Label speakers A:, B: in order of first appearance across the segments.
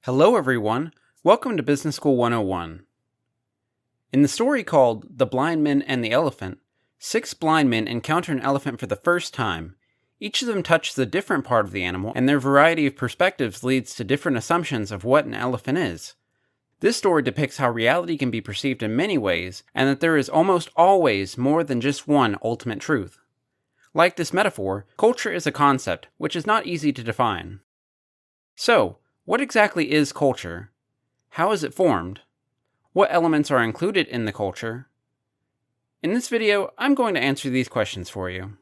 A: Hello everyone, welcome to Business School 101. In the story called The Blind Men and the Elephant, 6 blind men encounter an elephant for the first time. Each of them touches a different part of the animal, and their variety of perspectives leads to different assumptions of what an elephant is. This story depicts how reality can be perceived in many ways, and that there is almost always more than just one ultimate truth. Like this metaphor, culture is a concept which is not easy to define. So, what exactly is culture? How is it formed? What elements are included in the culture? In this video, I'm going to answer these questions for you.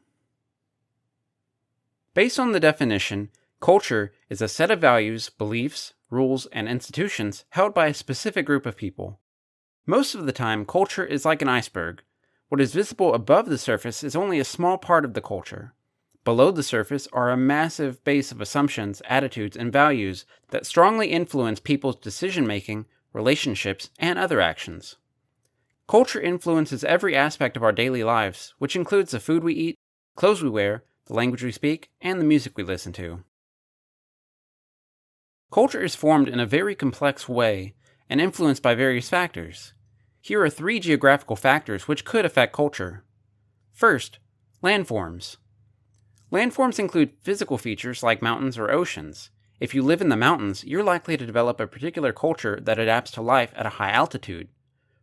A: Based on the definition, culture is a set of values, beliefs, rules, and institutions held by a specific group of people. Most of the time, culture is like an iceberg. What is visible above the surface is only a small part of the culture. Below the surface are a massive base of assumptions, attitudes, and values that strongly influence people's decision-making, relationships, and other actions. Culture influences every aspect of our daily lives, which includes the food we eat, clothes we wear, the language we speak, and the music we listen to. Culture is formed in a very complex way and influenced by various factors. Here are 3 geographical factors which could affect culture. First, landforms. Landforms include physical features like mountains or oceans. If you live in the mountains, you're likely to develop a particular culture that adapts to life at a high altitude.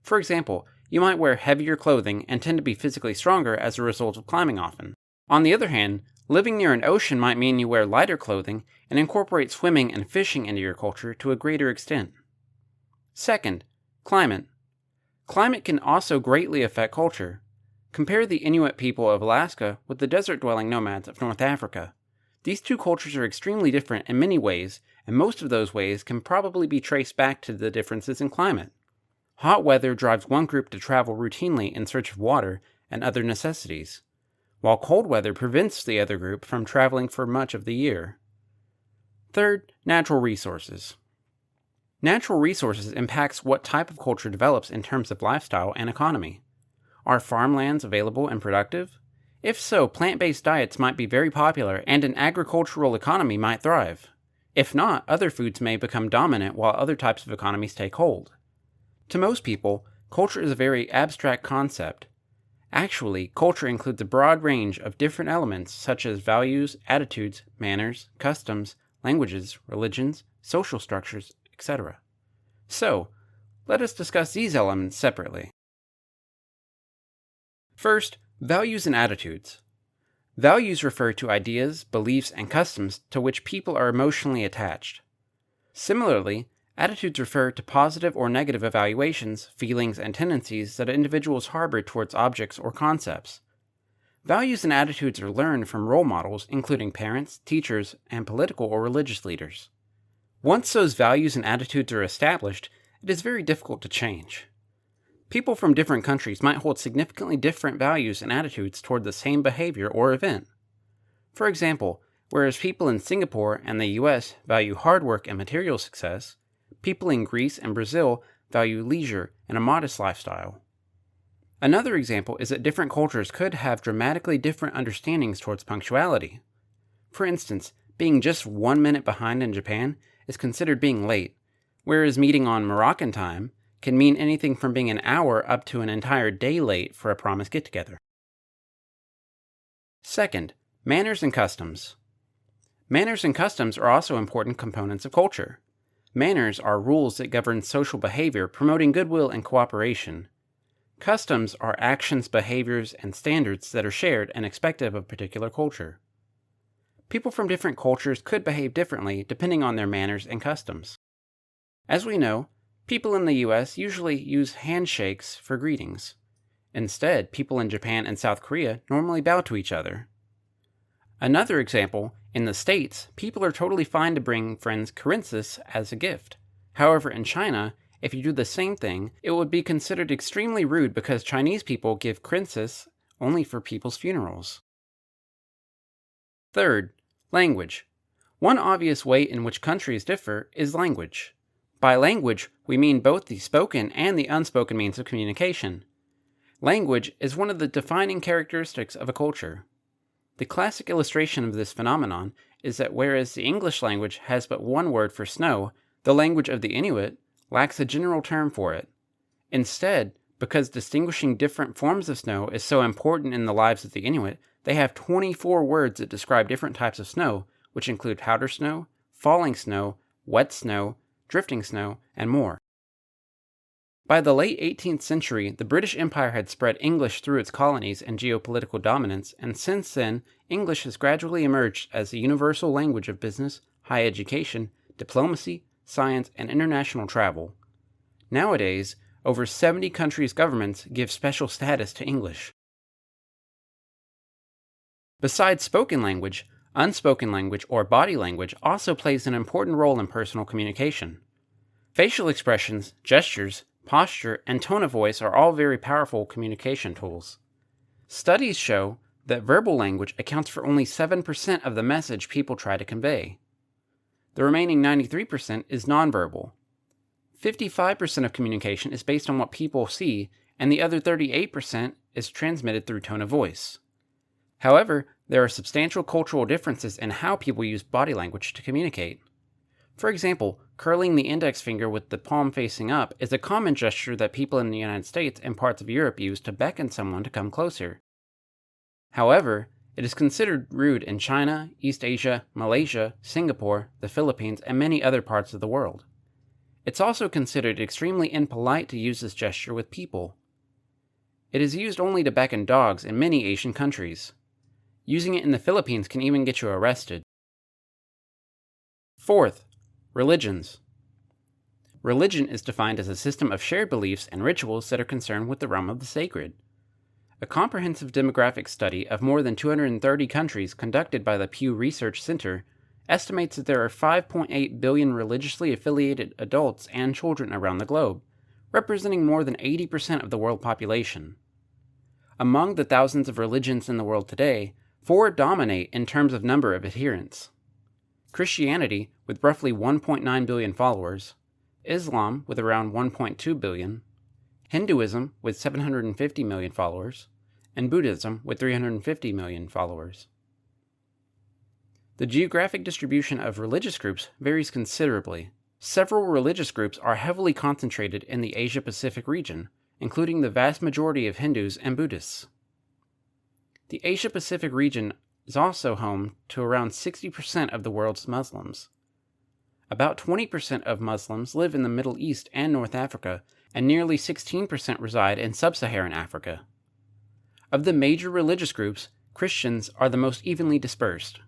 A: For example, you might wear heavier clothing and tend to be physically stronger as a result of climbing often. On the other hand, living near an ocean might mean you wear lighter clothing and incorporate swimming and fishing into your culture to a greater extent. Second, climate. Climate can also greatly affect culture. Compare the Inuit people of Alaska with the desert-dwelling nomads of North Africa. These 2 cultures are extremely different in many ways, and most of those ways can probably be traced back to the differences in climate. Hot weather drives one group to travel routinely in search of water and other necessities, while cold weather prevents the other group from traveling for much of the year. Third, natural resources. Natural resources impacts what type of culture develops in terms of lifestyle and economy. Are farmlands available and productive? If so, plant-based diets might be very popular and an agricultural economy might thrive. If not, other foods may become dominant while other types of economies take hold. To most people, culture is a very abstract concept. Actually, culture includes a broad range of different elements such as values, attitudes, manners, customs, languages, religions, social structures, etc. So, let us discuss these elements separately. First, values and attitudes. Values refer to ideas, beliefs, and customs to which people are emotionally attached. Similarly, attitudes refer to positive or negative evaluations, feelings, and tendencies that individuals harbor towards objects or concepts. Values and attitudes are learned from role models, including parents, teachers, and political or religious leaders. Once those values and attitudes are established, it is very difficult to change. People from different countries might hold significantly different values and attitudes toward the same behavior or event. For example, whereas people in Singapore and the US value hard work and material success, people in Greece and Brazil value leisure and a modest lifestyle. Another example is that different cultures could have dramatically different understandings towards punctuality. For instance, being just 1 minute behind in Japan is considered being late, whereas meeting on Moroccan time can mean anything from being an hour up to an entire day late for a promised get-together. Second, manners and customs. Manners and customs are also important components of culture. Manners are rules that govern social behavior, promoting goodwill and cooperation. Customs are actions, behaviors, and standards that are shared and expected of a particular culture. People from different cultures could behave differently depending on their manners and customs. As we know, people in the US usually use handshakes for greetings. Instead, people in Japan and South Korea normally bow to each other. Another example, in the States, people are totally fine to bring friends corinthus as a gift. However, in China, if you do the same thing, it would be considered extremely rude because Chinese people give corinthus only for people's funerals. Third, language. One obvious way in which countries differ is language. By language, we mean both the spoken and the unspoken means of communication. Language is one of the defining characteristics of a culture. The classic illustration of this phenomenon is that whereas the English language has but one word for snow, The language of the Inuit lacks a general term for it. Instead, because distinguishing different forms of snow is so important in the lives of the Inuit, they have 24 words that describe different types of snow, which include powder snow, falling snow, wet snow, drifting snow, and more. By the late 18th century, the British Empire had spread English through its colonies and geopolitical dominance, and since then, English has gradually emerged as the universal language of business, high education, diplomacy, science, and international travel. Nowadays, over 70 countries' governments give special status to English. Besides spoken language, unspoken language or body language also plays an important role in personal communication. Facial expressions, gestures, posture, and tone of voice are all very powerful communication tools. Studies show that verbal language accounts for only 7% of the message people try to convey. The remaining 93% is nonverbal. 55% of communication is based on what people see, and the other 38% is transmitted through tone of voice. However, there are substantial cultural differences in how people use body language to communicate. For example, curling the index finger with the palm facing up is a common gesture that people in the United States and parts of Europe use to beckon someone to come closer. However, it is considered rude in China, East Asia, Malaysia, Singapore, the Philippines, and many other parts of the world. It's also considered extremely impolite to use this gesture with people. It is used only to beckon dogs in many Asian countries. Using it in the Philippines can even get you arrested. Fourth, religions. Religion is defined as a system of shared beliefs and rituals that are concerned with the realm of the sacred. A comprehensive demographic study of more than 230 countries conducted by the Pew Research Center estimates that there are 5.8 billion religiously affiliated adults and children around the globe, representing more than 80% of the world population. Among the thousands of religions in the world today, 4 dominate in terms of number of adherents. Christianity, with roughly 1.9 billion followers, Islam, with around 1.2 billion, Hinduism, with 750 million followers, and Buddhism, with 350 million followers. The geographic distribution of religious groups varies considerably. Several religious groups are heavily concentrated in the Asia-Pacific region, including the vast majority of Hindus and Buddhists. The Asia-Pacific region is also home to around 60% of the world's Muslims. About 20% of Muslims live in the Middle East and North Africa, and nearly 16% reside in sub-Saharan Africa. Of the major religious groups, Christians are the most evenly dispersed.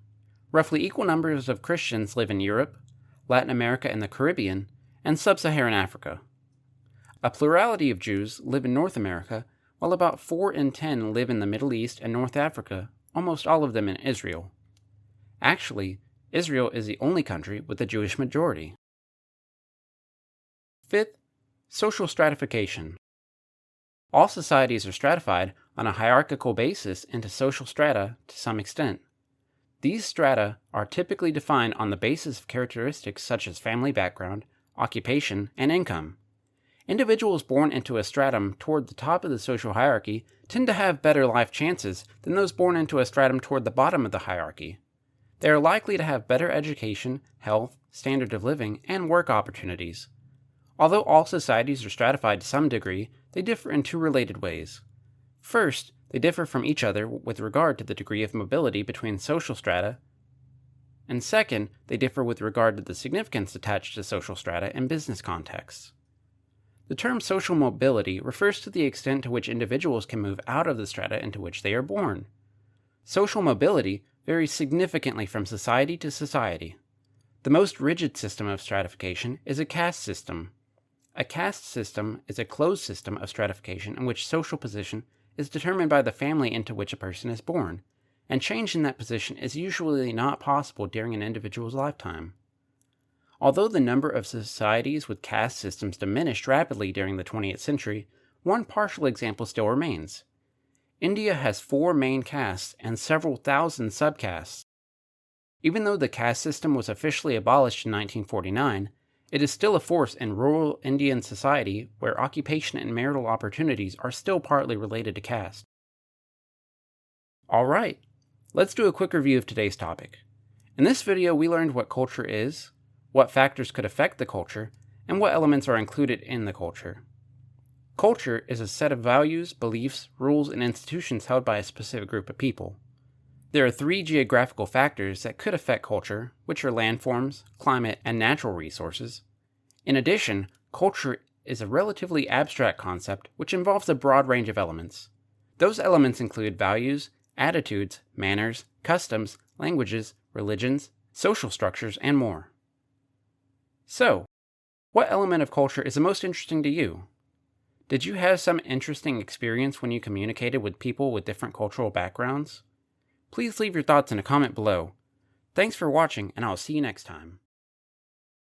A: Roughly equal numbers of Christians live in Europe, Latin America and the Caribbean, and sub-Saharan Africa. A plurality of Jews live in North America, while about 4 in 10 live in the Middle East and North Africa, almost all of them in Israel. Actually, Israel is the only country with a Jewish majority. Fifth, social stratification. All societies are stratified on a hierarchical basis into social strata to some extent. These strata are typically defined on the basis of characteristics such as family background, occupation, and income. Individuals born into a stratum toward the top of the social hierarchy tend to have better life chances than those born into a stratum toward the bottom of the hierarchy. They are likely to have better education, health, standard of living, and work opportunities. Although all societies are stratified to some degree, they differ in 2 related ways. First, they differ from each other with regard to the degree of mobility between social strata, and second, they differ with regard to the significance attached to social strata in business contexts. The term social mobility refers to the extent to which individuals can move out of the strata into which they are born. Social mobility varies significantly from society to society. The most rigid system of stratification is a caste system. A caste system is a closed system of stratification in which social position is determined by the family into which a person is born, and change in that position is usually not possible during an individual's lifetime. Although the number of societies with caste systems diminished rapidly during the 20th century, one partial example still remains. India has 4 main castes and several thousand subcastes. Even though the caste system was officially abolished in 1949, it is still a force in rural Indian society where occupation and marital opportunities are still partly related to caste. Alright, let's do a quick review of today's topic. In this video, we learned what culture is, what factors could affect the culture, and what elements are included in the culture. Culture is a set of values, beliefs, rules, and institutions held by a specific group of people. There are 3 geographical factors that could affect culture, which are landforms, climate, and natural resources. In addition, culture is a relatively abstract concept which involves a broad range of elements. Those elements include values, attitudes, manners, customs, languages, religions, social structures, and more. So, what element of culture is the most interesting to you? Did you have some interesting experience when you communicated with people with different cultural backgrounds? Please leave your thoughts in a comment below. Thanks for watching, and I'll see you next time.